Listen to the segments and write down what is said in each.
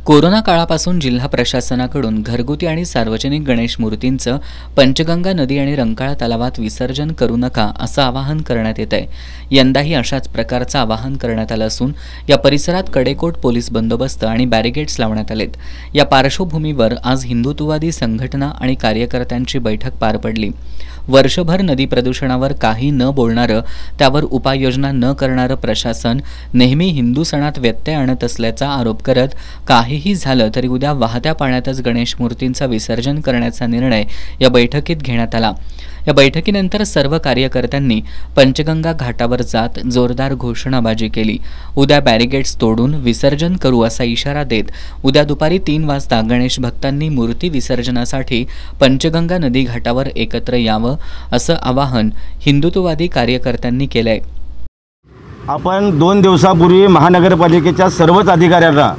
Corona काळापासून जिल्हा प्रशासनाकडून घरगुती आणि सार्वजनिक गणेश मूर्तींचं पंचगंगा नदी आणि रंकाळा तलावात विसर्जन करू नका असं आवाहन करण्यात येत आहे। यंदाही अशाच प्रकारचं आवाहन करण्यात आलं असून या परिसरात कडेकोट पोलीस बंदोबस्त आणि बॅरिकेड्स लावण्यात आलेत। या पार्श्वभूमीवर आज हिंदुत्ववादी संघटना आणि कार्यकर्त्यांची बैठक पार पडली। वर्षभर नदी प्रदूषणावर काही न बोलणारं, त्यावर उपाययोजना न करणारं प्रशासन नेहमी हिंदू सणात व्यत्यय आणत असल्याचा आरोप करत काहीही झालं तरी उद्या वाहत्या पाण्यातच गणेश मूर्तींचं विसर्जन करण्याचा निर्णय या बैठकीत घेण्यात आला। या बैठकीनंतर सर्व कार्यकर्त्यांनी पंचगंगा घाटावर जात जोरदार घोषणाबाजी केली। उद्या बॅरिकेड्स तोडून विसर्जन करू असा इशारा देत उद्या दुपारी 3 वाजता गणेश भक्तांनी मूर्ती विसर्जनासाठी पंचगंगा नदी घाटावर एकत्र यावं असं आवाहन हिंदुत्ववादी कार्यकर्त्यांनी केलंय। आपण 2 दिवसापूर्वी महानगरपालिकेच्या सर्वच अधिकाऱ्यांना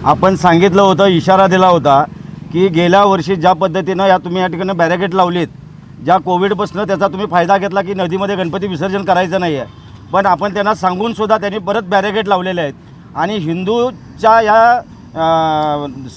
आपण सांगितलं होतं, इशारा दिला होता की गेल्या वर्षी ज्या पद्धतीनं तुम्ही या ठिकाणी बॅरिकेड लावलीत, ज्या कोविडपासून त्याचा तुम्ही फायदा घेतला की नदीमध्ये गणपती विसर्जन करायचं नाही आहे, पण आपण त्यांना सांगून सुद्धा त्यांनी परत बॅरिकेड लावलेले आहेत आणि हिंदूच्या या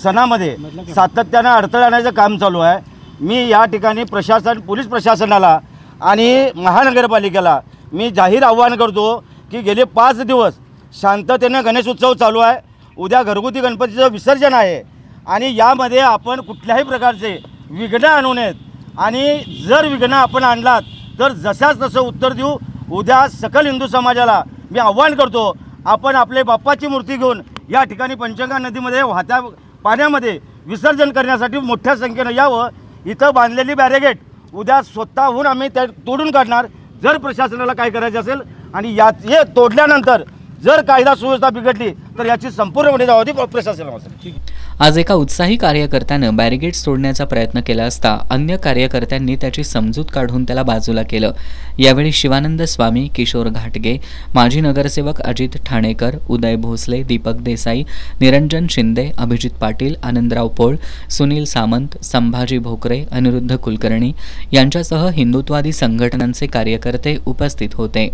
सणामध्ये सातत्यानं अडथळा आणण्याचं काम चालू आहे। मी या ठिकाणी पोलीस प्रशासनाला आणि महानगरपालिकेला मी जाहीर आवाहन करतो की गेले 5 दिवस शांततेनं गणेश उत्सव चालू आहे। उद्या घरगुती गणपतीचं विसर्जन आहे आणि यामध्ये आपण कुठल्याही प्रकारचे विघ्न आणू नयेत आणि जर विघ्न आपण आणलात तर जशाच तसं उत्तर देऊ। उद्या सकल हिंदू समाजाला मी आव्हान करतो, आपण आपले बाप्पाची मूर्ती घेऊन या ठिकाणी पंचगंगा नदीमध्ये वाहत्या पाण्यामध्ये विसर्जन करण्यासाठी मोठ्या संख्येनं यावं। इथं बांधलेली बॅरिकेड उद्या स्वतःहून आम्ही त्या तोडून काढणार जर प्रशासनाला काय करायचं असेल, आणि हे तोडल्यानंतर जर कायदा सुव्यवस्था बिघडली तर याची संपूर्णपणे जबाबदारी प्रशासनावर असेल। आज एका उत्साही कार्यकर्त्यानं बॅरिकेड्स तोडण्याचा प्रयत्न केला असता अन्य कार्यकर्त्यांनी त्याची समजूत काढून त्याला बाजूला केलं। यावेळी शिवानंद स्वामी, किशोर घाटगे, माजी नगरसेवक अजित ठाणेकर, उदय भोसले, दीपक देसाई, निरंजन शिंदे, अभिजित पाटील, आनंदराव पोळ, सुनील सामंत, संभाजी भोकरे, अनिरुद्ध कुलकर्णी यांच्यासह हिंदुत्ववादी संघटनांचे कार्यकर्ते उपस्थित होते।